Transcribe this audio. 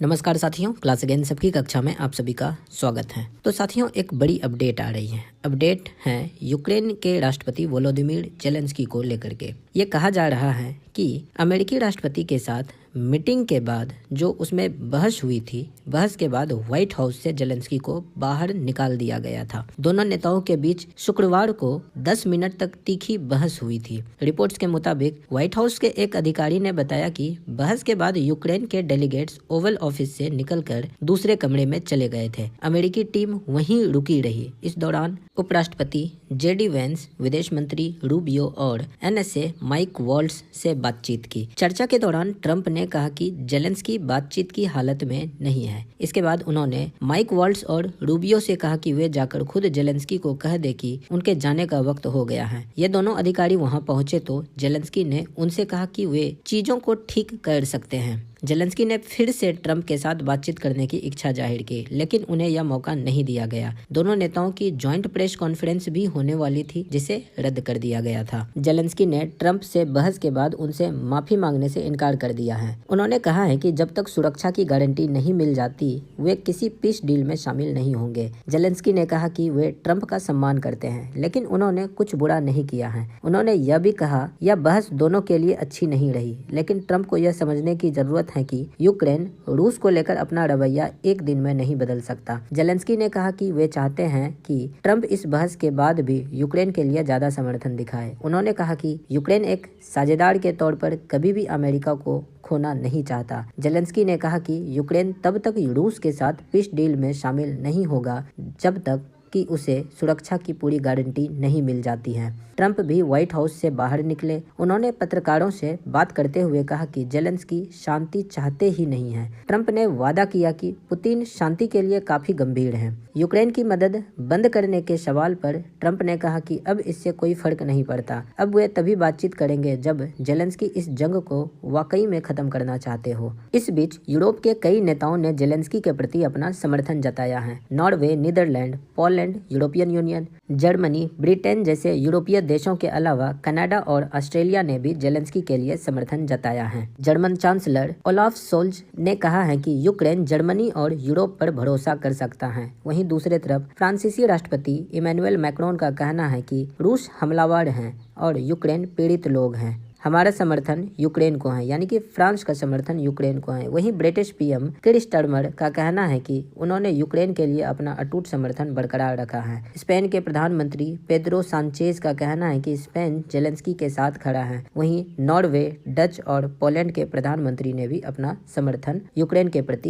नमस्कार साथियों, class again सबकी कक्षा में आप सभी का स्वागत है। तो साथियों, एक बड़ी अपडेट आ रही है। अपडेट है यूक्रेन के राष्ट्रपति वोलोदिमीर जेलेंस्की को लेकर के। ये कहा जा रहा है कि अमेरिकी राष्ट्रपति के साथ मीटिंग के बाद जो उसमें बहस हुई थी, बहस के बाद व्हाइट हाउस से जेलेंस्की को बाहर निकाल दिया गया था। दोनों नेताओं के बीच शुक्रवार को 10 मिनट तक तीखी बहस हुई थी। रिपोर्ट्स के मुताबिक व्हाइट हाउस के एक अधिकारी ने बताया कि बहस के बाद यूक्रेन के डेलीगेट्स ओवल ऑफिस से निकलकर दूसरे कमरे में चले गए थे। अमेरिकी टीम वहीं रुकी रही। इस दौरान उपराष्ट्रपति जेडी वेंस, विदेश मंत्री रूबियो और एनएसए माइक वॉल्ट्ज से बातचीत की। चर्चा के दौरान ट्रंप ने कहा कि जेलेंस्की बातचीत की हालत में नहीं है। इसके बाद उन्होंने माइक वॉल्ट्ज और रूबियो से कहा कि वे जाकर खुद जेलेंस्की को कह दे कि उनके जाने का वक्त हो गया है। ये दोनों अधिकारी वहां पहुंचे तो जेलेंस्की ने उनसे कहा कि वे चीजों को ठीक कर सकते हैं। जेलेंस्की ने फिर से ट्रंप के साथ बातचीत करने की इच्छा जाहिर की, लेकिन उन्हें यह मौका नहीं दिया गया। दोनों नेताओं की जॉइंट प्रेस कॉन्फ्रेंस भी होने वाली थी, जिसे रद्द कर दिया गया था। जेलेंस्की ने ट्रंप से बहस के बाद उनसे माफी मांगने से इनकार कर दिया है। उन्होंने कहा है कि जब तक सुरक्षा की गारंटी नहीं मिल जाती, वे किसी पीस डील में शामिल नहीं होंगे। जेलेंस्की ने कहा कि वे ट्रंप का सम्मान करते हैं, लेकिन उन्होंने कुछ बुरा नहीं किया है। उन्होंने यह भी कहा, यह बहस दोनों के लिए अच्छी नहीं रही, लेकिन ट्रंप को यह समझने की जरूरत है कि यूक्रेन रूस को लेकर अपना रवैया एक दिन में नहीं बदल सकता। जेलेंस्की ने कहा कि वे चाहते हैं कि ट्रंप इस बहस के बाद भी यूक्रेन के लिए ज्यादा समर्थन दिखाए। उन्होंने कहा कि यूक्रेन एक साझेदार के तौर पर कभी भी अमेरिका को खोना नहीं चाहता। जेलेंस्की ने कहा कि यूक्रेन तब तक रूस के साथ पीस डील में शामिल नहीं होगा जब तक कि उसे सुरक्षा की पूरी गारंटी नहीं मिल जाती है। ट्रंप भी व्हाइट हाउस से बाहर निकले। उन्होंने पत्रकारों से बात करते हुए कहा कि जेलेंस्की शांति चाहते ही नहीं है। ट्रंप ने वादा किया कि पुतिन शांति के लिए काफी गंभीर हैं। यूक्रेन की मदद बंद करने के सवाल पर ट्रंप ने कहा कि अब इससे कोई फर्क नहीं पड़ता। अब वे तभी बातचीत करेंगे जब जेलेंस्की इस जंग को वाकई में खत्म करना चाहते हो। इस बीच यूरोप के कई नेताओं ने जेलेंस्की के प्रति अपना समर्थन जताया है। Norway, Netherlands, Poland, European Union, Germany, Britain जैसे यूरोपीय देशों के अलावा कनाडा और ऑस्ट्रेलिया ने भी जेलेंस्की के लिए समर्थन जताया है। जर्मन चांसलर ओलाफ सोल्ज ने कहा है कि यूक्रेन जर्मनी और यूरोप पर भरोसा कर सकता है। वहीं दूसरी तरफ फ्रांसीसी राष्ट्रपति इमैनुअल मैक्रोन का कहना है कि रूस हमलावर हैं और यूक्रेन पीड़ित लोग हैं। हमारा समर्थन यूक्रेन को है, यानी कि फ्रांस का समर्थन यूक्रेन को है। वहीं ब्रिटिश पीएम कीर स्टारमर का कहना है कि उन्होंने यूक्रेन के लिए अपना अटूट समर्थन बरकरार रखा है। स्पेन के प्रधानमंत्री पेड्रो सांचेज का कहना है कि स्पेन जेलेंस्की के साथ खड़ा है। वहीं नॉर्वे, डच और पोलैंड के प्रधानमंत्री ने भी अपना समर्थन यूक्रेन के प्रति